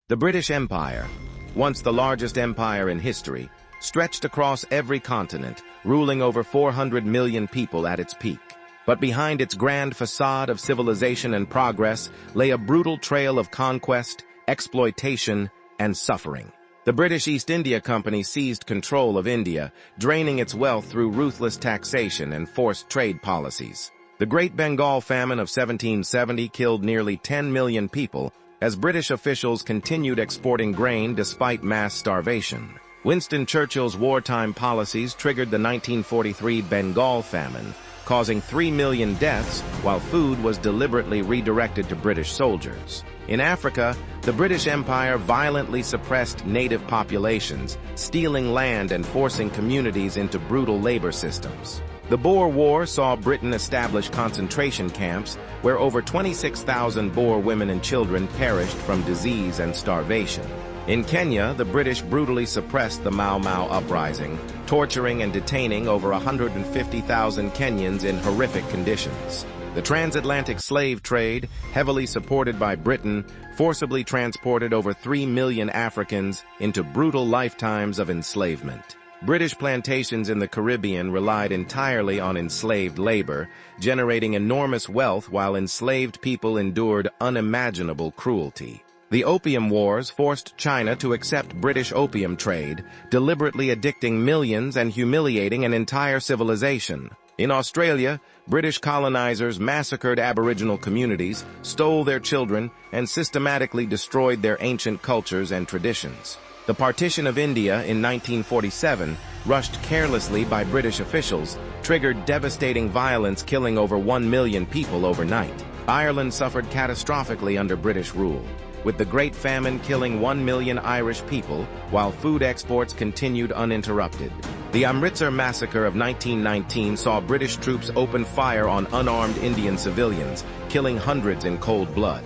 The British Empire, once the largest empire in history, stretched across every continent, ruling over 400 million people at its peak. But behind its grand facade of civilization and progress lay a brutal trail of conquest, exploitation, and suffering. The British East India Company seized control of India, draining its wealth through ruthless taxation and forced trade policies. The Great Bengal Famine of 1770 killed nearly 10 million people as British officials continued exporting grain despite mass starvation. Winston Churchill's wartime policies triggered the 1943 Bengal Famine, causing 3 million deaths while food was deliberately redirected to British soldiers. In Africa, the British Empire violently suppressed native populations, stealing land and forcing communities into brutal labor systems. The Boer War saw Britain establish concentration camps where over 26,000 Boer women and children perished from disease and starvation. In Kenya, the British brutally suppressed the Mau Mau uprising, torturing and detaining over 150,000 Kenyans in horrific conditions. The transatlantic slave trade, heavily supported by Britain, forcibly transported over 3 million Africans into brutal lifetimes of enslavement. British plantations in the Caribbean relied entirely on enslaved labor, generating enormous wealth while enslaved people endured unimaginable cruelty. The Opium Wars forced China to accept British opium trade, deliberately addicting millions and humiliating an entire civilization. In Australia, British colonizers massacred Aboriginal communities, stole their children, and systematically destroyed their ancient cultures and traditions. The partition of India in 1947, rushed carelessly by British officials, triggered devastating violence, killing over 1 million people overnight. Ireland suffered catastrophically under British rule, with the Great Famine killing 1 million Irish people, while food exports continued uninterrupted. The Amritsar massacre of 1919 saw British troops open fire on unarmed Indian civilians, killing hundreds in cold blood.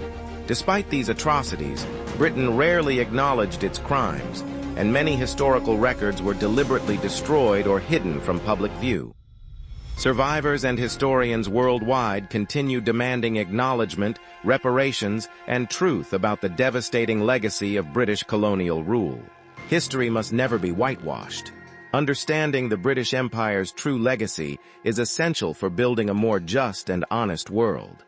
Despite these atrocities, Britain rarely acknowledged its crimes, and many historical records were deliberately destroyed or hidden from public view. Survivors and historians worldwide continue demanding acknowledgement, reparations, and truth about the devastating legacy of British colonial rule. History must never be whitewashed. Understanding the British Empire's true legacy is essential for building a more just and honest world.